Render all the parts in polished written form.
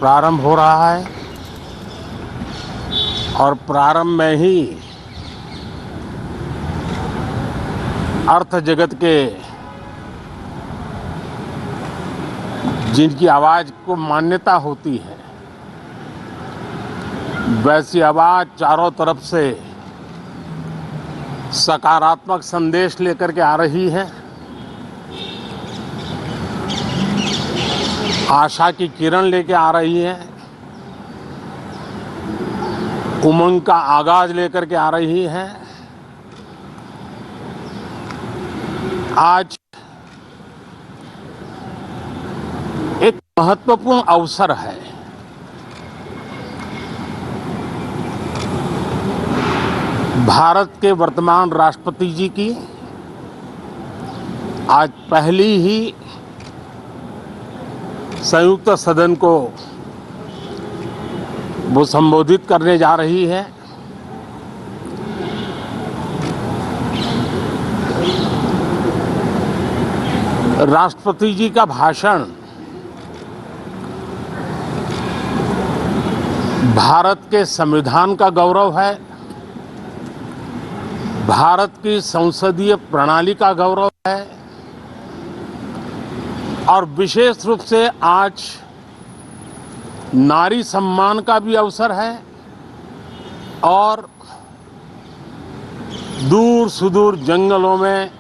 प्रारंभ हो रहा है और प्रारंभ में ही अर्थ जगत के जिनकी आवाज को मान्यता होती है, वैसी आवाज चारों तरफ से सकारात्मक संदेश लेकर के आ रही है। आशा की किरण लेके आ रही है, उमंग का आगाज लेकर के आ रही है। आज एक महत्वपूर्ण अवसर है। भारत के वर्तमान राष्ट्रपति जी की आज पहली ही संयुक्त सदन को वो संबोधित करने जा रही है। राष्ट्रपति जी का भाषण भारत के संविधान का गौरव है, भारत की संसदीय प्रणाली का गौरव है और विशेष रूप से आज नारी सम्मान का भी अवसर है और दूर सुदूर जंगलों में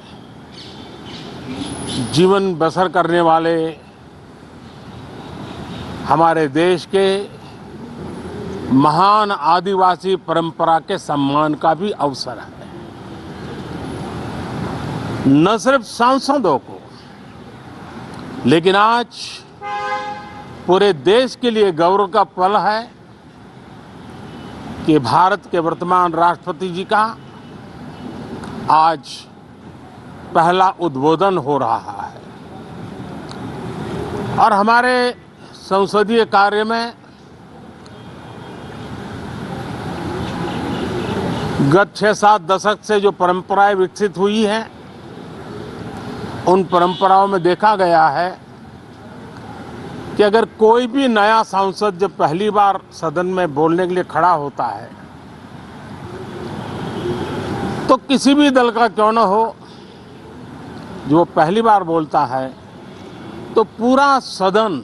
जीवन बसर करने वाले हमारे देश के महान आदिवासी परंपरा के सम्मान का भी अवसर है। न सिर्फ सांसदों को, लेकिन आज पूरे देश के लिए गौरव का पल है कि भारत के वर्तमान राष्ट्रपति जी का आज पहला उद्बोधन हो रहा है और हमारे संसदीय कार्य में गत 6-7 दशक से जो परंपराएं विकसित हुई हैं, उन परंपराओं में देखा गया है कि अगर कोई भी नया सांसद जब पहली बार सदन में बोलने के लिए खड़ा होता है, तो किसी भी दल का क्यों न हो, जो वो पहली बार बोलता है तो पूरा सदन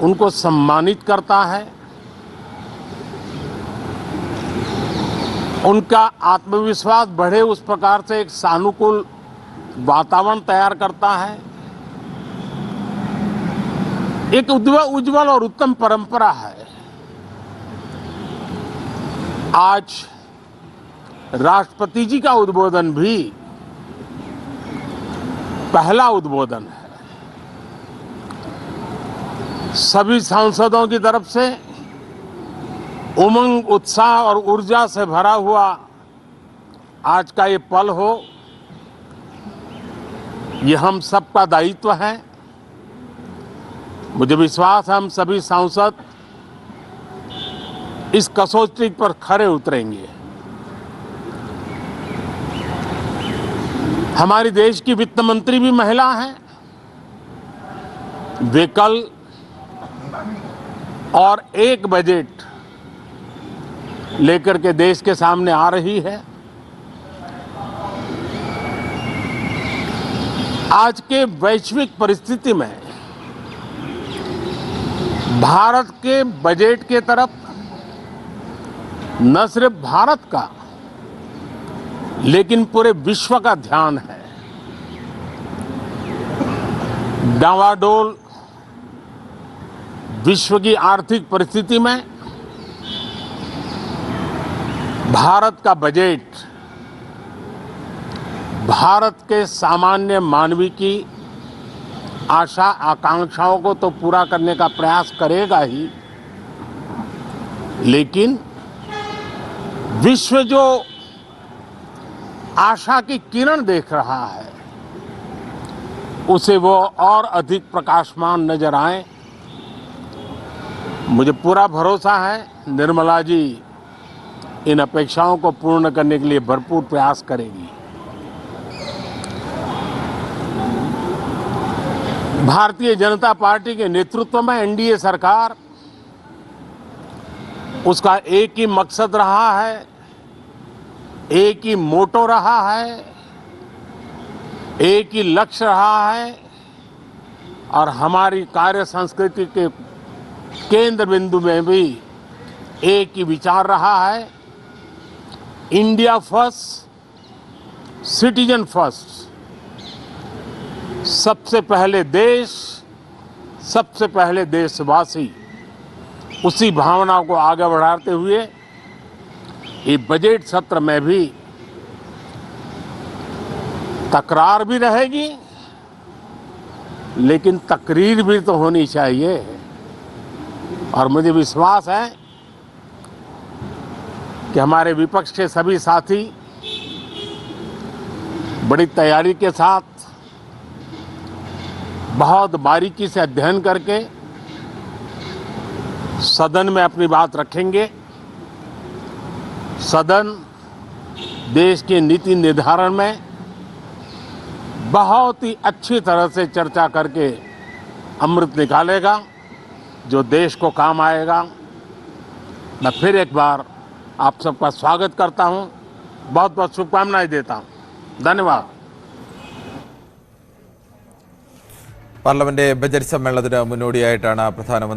उनको सम्मानित करता है, उनका आत्मविश्वास बढ़े उस प्रकार से एक सानुकूल वातावरण तैयार करता है। एक उज्जवल और उत्तम परंपरा है। आज राष्ट्रपति जी का उद्बोधन भी पहला उद्बोधन है। सभी सांसदों की तरफ से उमंग, उत्साह और ऊर्जा से भरा हुआ आज का ये पल हो, ये हम सबका दायित्व है। मुझे विश्वास है हम सभी सांसद इस कसौटी पर खरे उतरेंगे। हमारी देश की वित्त मंत्री भी महिला हैं। वे कल और एक बजट लेकर के देश के सामने आ रही है। आज के वैश्विक परिस्थिति में भारत के बजट के तरफ न सिर्फ भारत का, लेकिन पूरे विश्व का ध्यान है। डावाडोल विश्व की आर्थिक परिस्थिति में भारत का बजट भारत के सामान्य मानवी की आशा आकांक्षाओं को तो पूरा करने का प्रयास करेगा ही, लेकिन विश्व जो आशा की किरण देख रहा है, उसे वो और अधिक प्रकाशमान नजर आए। मुझे पूरा भरोसा है निर्मला जी इन अपेक्षाओं को पूर्ण करने के लिए भरपूर प्रयास करेगी। भारतीय जनता पार्टी के नेतृत्व में एनडीए सरकार, उसका एक ही मकसद रहा है, एक ही मोटो रहा है, एक ही लक्ष्य रहा है और हमारी कार्य संस्कृति के केंद्र बिंदु में भी एक ही विचार रहा है, इंडिया फर्स्ट, सिटीजन फर्स्ट। सबसे पहले देश, सबसे पहले देशवासी, उसी भावना को आगे बढ़ाते हुए ये बजट सत्र में भी तकरार भी रहेगी, लेकिन तकरीर भी तो होनी चाहिए। और मुझे विश्वास है कि हमारे विपक्ष के सभी साथी बड़ी तैयारी के साथ, बहुत बारीकी से अध्ययन करके सदन में अपनी बात रखेंगे। सदन देश के नीति निर्धारण में बहुत ही अच्छी तरह से चर्चा करके अमृत निकालेगा, जो देश को काम आएगा। मैं फिर एक बार आप सबका स्वागत करता हूं, बहुत बहुत शुभकामनाएं देता हूं। धन्यवाद। പാർലമെന്റ് ബജറ്റ് സമ്മേളനത്തിന് മുന്നോടിയായിട്ടാണ് പ്രധാനമന്ത്രി